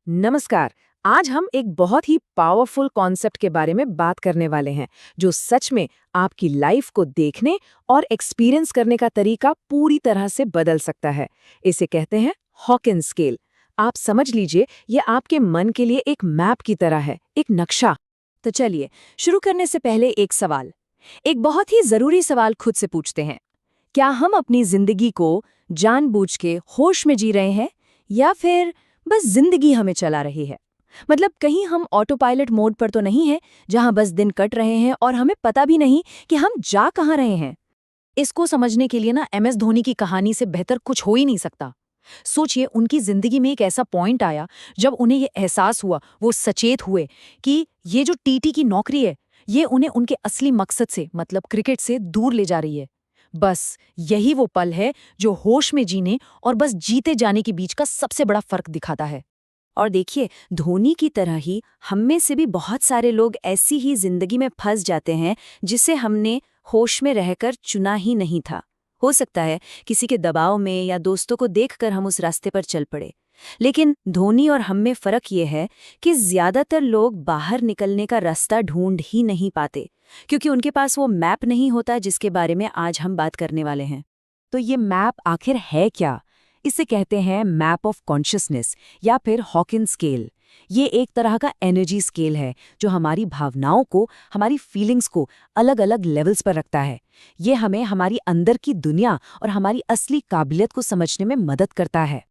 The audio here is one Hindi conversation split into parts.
नमस्कार। आज हम एक बहुत ही पावरफुल कॉन्सेप्ट के बारे में बात करने वाले हैं जो सच में आपकी लाइफ को देखने और एक्सपीरियंस करने का तरीका पूरी तरह से बदल सकता है। इसे कहते हैं हॉकिंस स्केल। आप समझ लीजिए ये आपके मन के लिए एक मैप की तरह है, एक नक्शा। तो चलिए शुरू करने से पहले एक सवाल, एक बहुत ही जरूरी सवाल खुद से पूछते हैं। क्या हम अपनी जिंदगी को जानबूझ के होश में जी रहे हैं या फिर बस जिंदगी हमें चला रही है? मतलब कहीं हम ऑटो पायलट मोड पर तो नहीं है जहां बस दिन कट रहे हैं और हमें पता भी नहीं कि हम जा कहां रहे हैं। इसको समझने के लिए ना MS धोनी की कहानी से बेहतर कुछ हो ही नहीं सकता। सोचिए, उनकी जिंदगी में एक ऐसा पॉइंट आया जब उन्हें ये एहसास हुआ, वो सचेत हुए कि ये जो टीटी की नौकरी है ये उन्हें उनके असली मकसद से मतलब क्रिकेट से दूर ले जा रही है। बस यही वो पल है जो होश में जीने और बस जीते जाने के बीच का सबसे बड़ा फर्क दिखाता है। और देखिए, धोनी की तरह ही हम में से भी बहुत सारे लोग ऐसी ही जिंदगी में फंस जाते हैं जिसे हमने होश में रहकर चुना ही नहीं था। हो सकता है किसी के दबाव में या दोस्तों को देखकर हम उस रास्ते पर चल पड़े। लेकिन धोनी और हम में फर्क ये है कि ज्यादातर लोग बाहर निकलने का रास्ता ढूंढ ही नहीं पाते, क्योंकि उनके पास वो मैप नहीं होता जिसके बारे में आज हम बात करने वाले हैं। तो ये मैप आखिर है क्या? इसे कहते हैं मैप ऑफ कॉन्शियसनेस या फिर हॉकिंस स्केल। ये एक तरह का एनर्जी स्केल है जो हमारी भावनाओं को, हमारी फीलिंग्स को अलग अलग लेवल्स पर रखता है। ये हमें हमारी अंदर की दुनिया और हमारी असली काबिलियत को समझने में मदद करता है।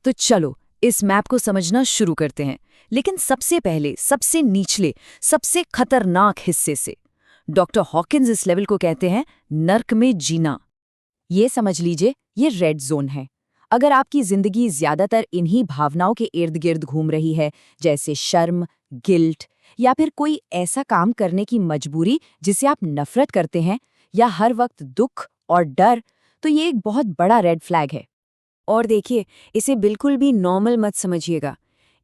तो चलो इस मैप को समझना शुरू करते हैं, लेकिन सबसे पहले सबसे निचले, सबसे खतरनाक हिस्से से। डॉक्टर हॉकिंस इस लेवल को कहते हैं नर्क में जीना। ये समझ लीजिए, ये रेड जोन है। अगर आपकी जिंदगी ज्यादातर इन्हीं भावनाओं के इर्द गिर्द घूम रही है, जैसे शर्म, गिल्ट या फिर कोई ऐसा काम करने की मजबूरी जिसे आप नफरत करते हैं, या हर वक्त दुख और डर, तो ये एक बहुत बड़ा रेड फ्लैग है। और देखिए, इसे बिल्कुल भी नॉर्मल मत समझिएगा।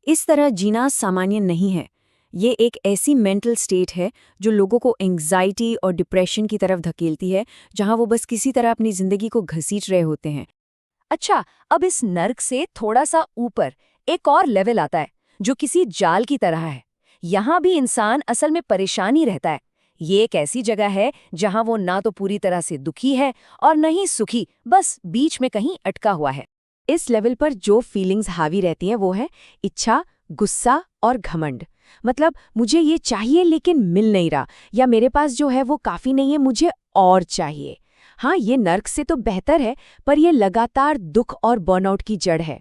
इस तरह जीना सामान्य नहीं है। ये एक ऐसी मेंटल स्टेट है जो लोगों को एंग्जाइटी और डिप्रेशन की तरफ धकेलती है, जहां वो बस किसी तरह अपनी जिंदगी को घसीट रहे होते हैं। अच्छा, अब इस नर्क से थोड़ा सा ऊपर एक और लेवल आता है जो किसी जाल की तरह है। यहाँ भी इंसान असल में परेशान ही रहता है। ये एक ऐसी जगह है जहां वो ना तो पूरी तरह से दुखी है और न ही सुखी, बस बीच में कहीं अटका हुआ है। इस लेवल पर जो फीलिंग्स हावी रहती हैं वो है इच्छा, गुस्सा और घमंड। मतलब मुझे ये चाहिए लेकिन मिल नहीं रहा, या मेरे पास जो है वो काफी नहीं है, मुझे और चाहिए। हाँ, ये नर्क से तो बेहतर है, पर ये लगातार दुख और बर्नआउट की जड़ है।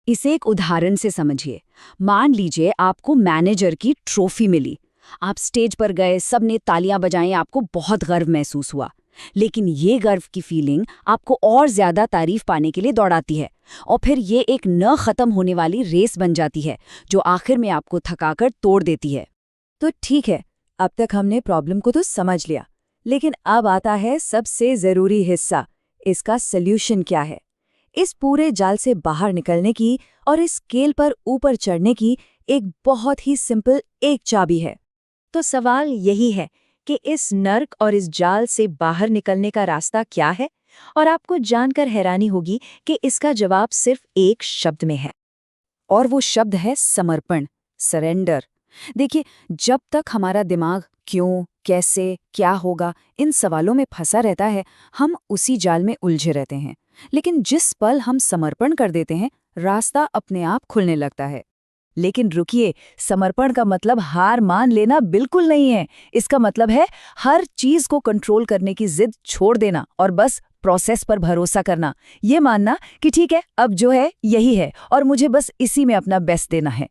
इसे एक उदाहरण से समझिए। मान लीजिए आपको मैनेजर की ट्रॉफी मिली। आप स्टेज पर गए, सबने तालियां बजाई, आपको बहुत गर्व महसूस हुआ। लेकिन ये गर्व की फीलिंग आपको और ज्यादा तारीफ पाने के लिए दौड़ाती है, और फिर ये एक न खत्म होने वाली रेस बन जाती है जो आखिर में आपको थकाकर तोड़ देती है। तो ठीक है, अब तक हमने प्रॉब्लम को तो समझ लिया, लेकिन अब आता है सबसे जरूरी हिस्सा, इसका सल्यूशन क्या है। इस पूरे जाल से बाहर निकलने की और इस स्केल पर ऊपर चढ़ने की एक बहुत ही सिंपल एक चाबी है। तो सवाल यही है कि इस नर्क और इस जाल से बाहर निकलने का रास्ता क्या है, और आपको जानकर हैरानी होगी कि इसका जवाब सिर्फ एक शब्द में है, और वो शब्द है समर्पण, सरेंडर। देखिए, जब तक हमारा दिमाग क्यों, कैसे, क्या होगा इन सवालों में फंसा रहता है, हम उसी जाल में उलझे रहते हैं। लेकिन जिस पल हम समर्पण कर देते हैं, रास्ता अपने आप खुलने लगता है। लेकिन रुकिए, समर्पण का मतलब हार मान लेना बिल्कुल नहीं है। इसका मतलब है हर चीज को कंट्रोल करने की जिद छोड़ देना और बस प्रोसेस पर भरोसा करना। ये मानना कि ठीक है, अब जो है यही है और मुझे बस इसी में अपना बेस्ट देना है।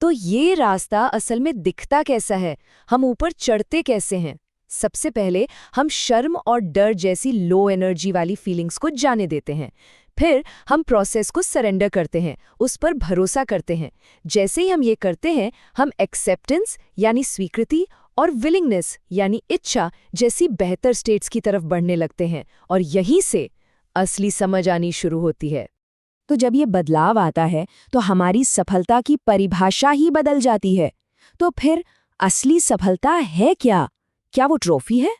तो ये रास्ता असल में दिखता कैसा है, हम ऊपर चढ़ते कैसे हैं? सबसे पहले हम शर्म और डर जैसी लो एनर्जी वाली फीलिंग्स को जाने देते हैं। फिर हम प्रोसेस को सरेंडर करते हैं, उस पर भरोसा करते हैं। जैसे ही हम ये करते हैं, हम एक्सेप्टेंस यानी स्वीकृति और विलिंगनेस यानी इच्छा जैसी बेहतर स्टेट्स की तरफ बढ़ने लगते हैं, और यहीं से असली समझ आनी शुरू होती है। तो जब ये बदलाव आता है तो हमारी सफलता की परिभाषा ही बदल जाती है। तो फिर असली सफलता है क्या? क्या वो ट्रॉफी है?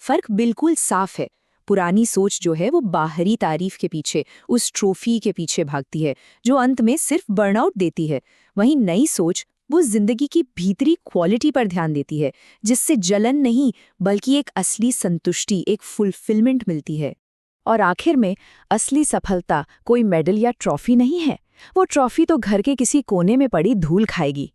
फर्क बिल्कुल साफ है। पुरानी सोच जो है वो बाहरी तारीफ के पीछे, उस ट्रॉफी के पीछे भागती है जो अंत में सिर्फ बर्नआउट देती है। वहीं नई सोच वो जिंदगी की भीतरी क्वालिटी पर ध्यान देती है, जिससे जलन नहीं बल्कि एक असली संतुष्टि, एक फुलफिलमेंट मिलती है। और आखिर में असली सफलता कोई मेडल या ट्रॉफी नहीं है। वो ट्रॉफी तो घर के किसी कोने में पड़ी धूल खाएगी।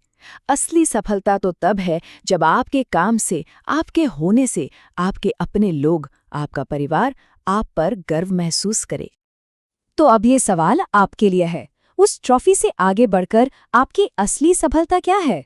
असली सफलता तो तब है जब आपके काम से, आपके होने से, आपके अपने लोग, आपका परिवार आप पर गर्व महसूस करे। तो अब ये सवाल आपके लिए है, उस ट्रॉफी से आगे बढ़कर आपकी असली सफलता क्या है?